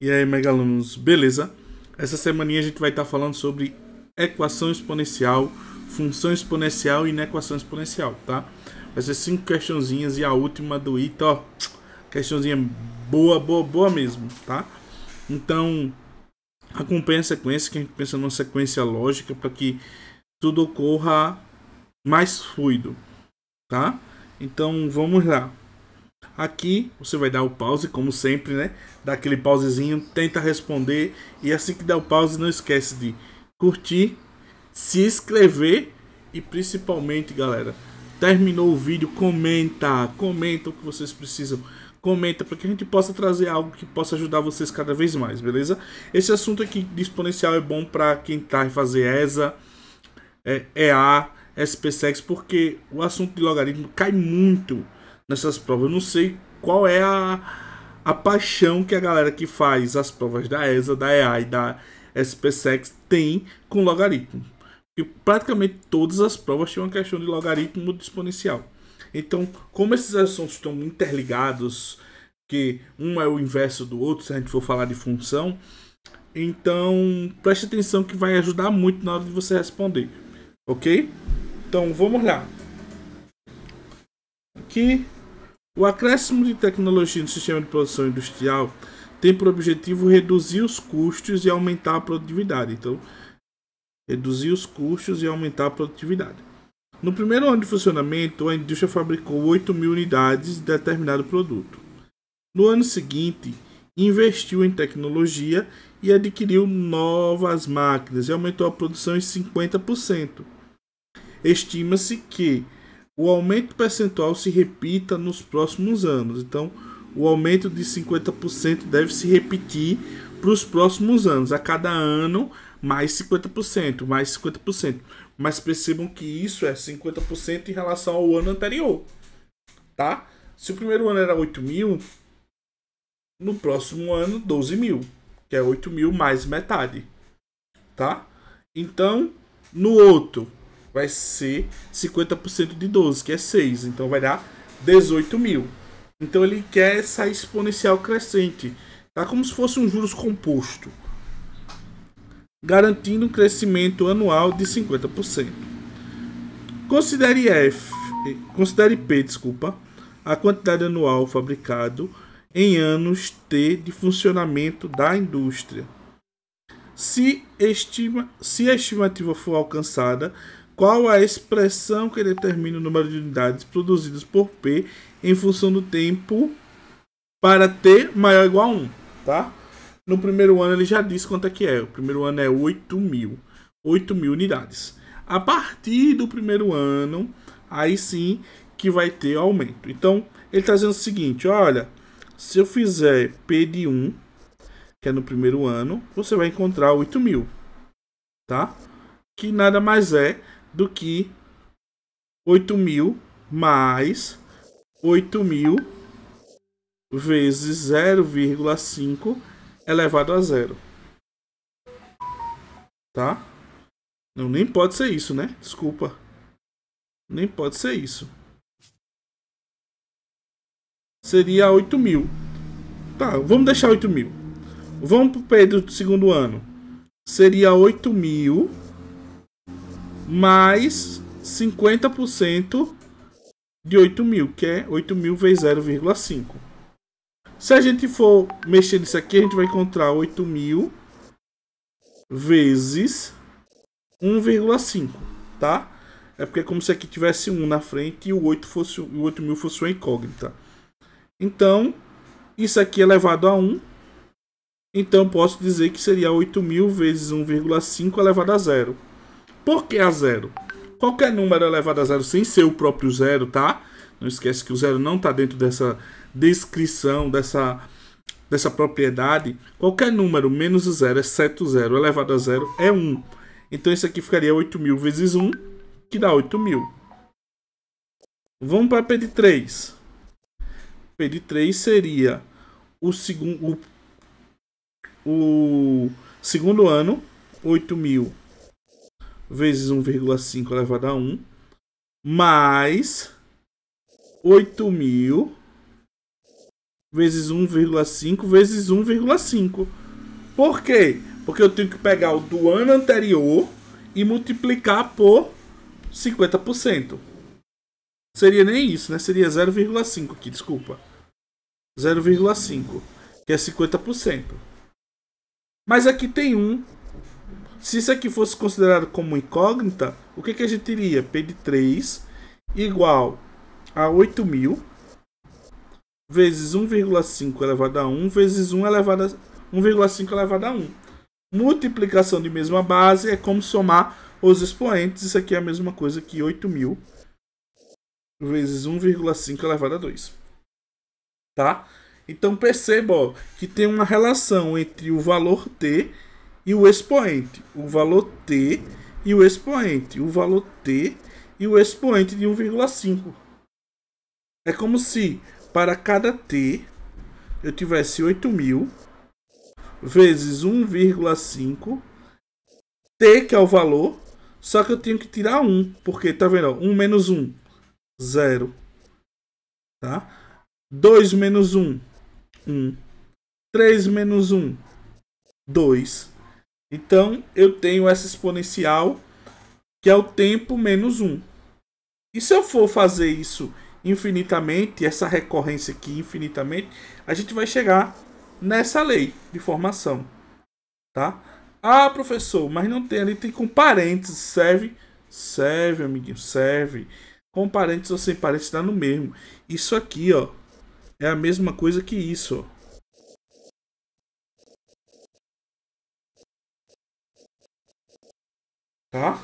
E aí, megalunos, beleza? Essa semaninha a gente vai estar falando sobre equação exponencial, função exponencial e inequação exponencial, tá? Vai ser 5 questãozinhas e a última do ITA, ó, questãozinha boa, boa, boa mesmo, tá? Então, acompanha a sequência, que a gente pensa numa sequência lógica para que tudo ocorra mais fluido, tá? Então, vamos lá. Aqui você vai dar o pause, como sempre, né? Dá aquele pausezinho, tenta responder. E assim que der o pause, não esquece de curtir, se inscrever e principalmente, galera, terminou o vídeo, comenta o que vocês precisam. Comenta para que a gente possa trazer algo que possa ajudar vocês cada vez mais, beleza? Esse assunto aqui de exponencial é bom para quem tá em fazer ESA, EA, SPSEX, porque o assunto de logaritmo cai muito nessas provas. Eu não sei qual é a paixão que a galera que faz as provas da ESA, da EA e da SPSEX tem com logaritmo. Porque praticamente todas as provas têm uma questão de logaritmo de exponencial. Então, como esses assuntos estão interligados, que um é o inverso do outro, se a gente for falar de função, então preste atenção que vai ajudar muito na hora de você responder. Ok? Então vamos lá. Aqui, o acréscimo de tecnologia no sistema de produção industrial tem por objetivo reduzir os custos e aumentar a produtividade. Então, reduzir os custos e aumentar a produtividade. No primeiro ano de funcionamento, a indústria fabricou 8.000 unidades de determinado produto. No ano seguinte, investiu em tecnologia e adquiriu novas máquinas e aumentou a produção em 50%. Estima-se que o aumento percentual se repita nos próximos anos. Então, o aumento de 50% deve se repetir para os próximos anos. A cada ano, mais 50%, mais 50%. Mas percebam que isso é 50% em relação ao ano anterior. Tá? Se o primeiro ano era 8.000, no próximo ano, 12.000. Que é 8.000 mais metade. Tá? Então, no outro vai ser 50% de 12, que é 6. Então vai dar 18.000. Então ele quer essa exponencial crescente. Tá como se fosse um juros composto. Garantindo um crescimento anual de 50%. Considere P, a quantidade anual fabricado em anos T de funcionamento da indústria. Se a estimativa for alcançada, qual a expressão que determina o número de unidades produzidas por P em função do tempo para T maior ou igual a 1, tá? No primeiro ano ele já disse quanto é que é. O primeiro ano é 8.000. 8.000 unidades. A partir do primeiro ano, aí sim que vai ter aumento. Então, ele está dizendo o seguinte, olha, se eu fizer P de 1, que é no primeiro ano, você vai encontrar 8.000, tá? Que nada mais é do que 8.000 mais 8.000 vezes 0,5 elevado a zero. Tá? Não, nem pode ser isso, né? Desculpa. Nem pode ser isso. Seria 8.000. Tá, vamos deixar 8.000. Vamos pro P do segundo ano. Seria 8.000 mais 50% de 8.000, que é 8.000 vezes 0,5. Se a gente for mexer nisso aqui, a gente vai encontrar 8.000 vezes 1,5, tá? É porque é como se aqui tivesse 1 na frente e o 8.000 fosse uma incógnita. Então, isso aqui é elevado a 1. Então, posso dizer que seria 8.000 vezes 1,5 elevado a 0. Por que a 0? Qualquer número elevado a 0 sem ser o próprio zero, tá? Não esquece que o zero não está dentro dessa descrição, dessa propriedade. Qualquer número menos o zero, exceto o zero, elevado a 0 é 1. Então, isso aqui ficaria 8.000 vezes 1, que dá 8.000. Vamos para P de 3. P de 3 seria o segundo ano, 8.000 vezes 1,5 elevado a 1, mais 8.000 vezes 1,5 vezes 1,5. Por quê? Porque eu tenho que pegar o do ano anterior e multiplicar por 50%. Seria nem isso, né? Seria 0,5 aqui, desculpa. 0,5, que é 50%. Mas aqui tem 1. Se isso aqui fosse considerado como incógnita, o que a gente teria? P de 3 igual a 8.000 vezes 1,5 elevado a 1 vezes 1,5 elevado a 1. Multiplicação de mesma base é como somar os expoentes. Isso aqui é a mesma coisa que 8.000 vezes 1,5 elevado a 2. Tá? Então perceba, ó, que tem uma relação entre o valor t e o expoente. O valor t e o expoente. O valor t e o expoente de 1,5. É como se para cada t eu tivesse 8.000 vezes 1,5. T, que é o valor, só que eu tenho que tirar 1. Porque, tá vendo? 1 menos 1, 0. Tá? 2 menos 1, 1. 3 menos 1, 2. Então, eu tenho essa exponencial, que é o tempo menos 1. E se eu for fazer isso infinitamente, essa recorrência aqui infinitamente, a gente vai chegar nessa lei de formação. Tá? Ah, professor, mas não tem ali, tem com parênteses. Serve? Serve, amiguinho, serve. Com parênteses ou sem parênteses dá no mesmo. Isso aqui, ó, é a mesma coisa que isso, ó. Tá?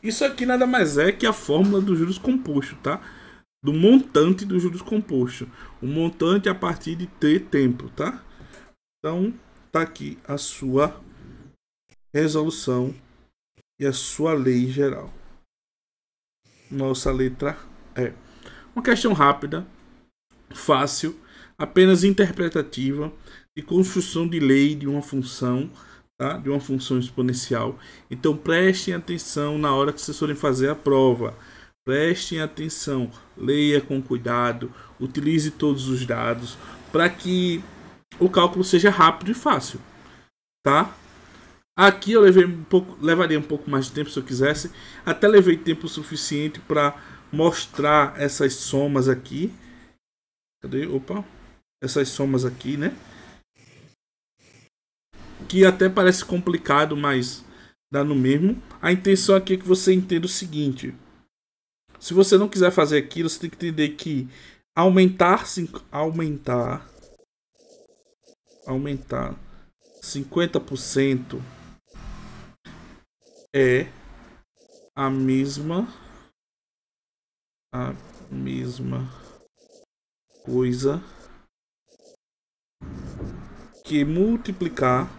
Isso aqui nada mais é que a fórmula dos juros compostos, tá? Do montante dos juros compostos. O montante a partir de t tempo, tá? Então, tá aqui a sua resolução e a sua lei geral. Nossa letra E. Uma questão rápida, fácil, apenas interpretativa, de construção de lei de uma função, tá? De uma função exponencial. Então prestem atenção na hora que vocês forem fazer a prova. Prestem atenção, leia com cuidado, utilize todos os dados para que o cálculo seja rápido e fácil, tá? Aqui eu levaria um pouco mais de tempo se eu quisesse. Até levei tempo suficiente para mostrar essas somas aqui. Cadê? Opa! Essas somas aqui, né? Que até parece complicado, mas dá no mesmo. A intenção aqui é que você entenda o seguinte. Se você não quiser fazer aquilo, você tem que entender que aumentar 50% é a mesma coisa que multiplicar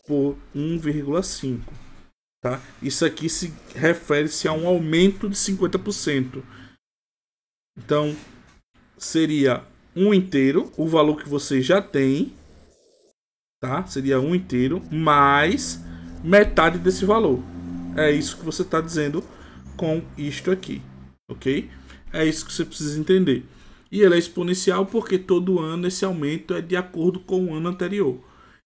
por 1,5. Tá? Isso aqui se refere-se a um aumento de 50%. Então, seria 1 inteiro, o valor que você já tem, tá? Seria 1 inteiro, mais metade desse valor. É isso que você está dizendo com isto aqui, ok? É isso que você precisa entender. E ele é exponencial porque todo ano esse aumento é de acordo com o ano anterior.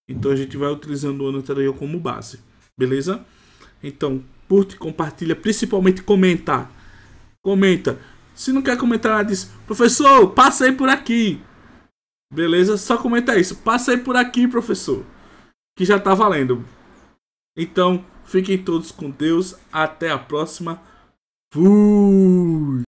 Então, a gente vai utilizando o ano anterior como base, beleza? Então, curte, compartilha, principalmente comenta. Comenta. Se não quer comentar nada disso, professor, passa aí por aqui. Beleza? Só comenta isso. Passa aí por aqui, professor. Que já tá valendo. Então, fiquem todos com Deus. Até a próxima. Fui!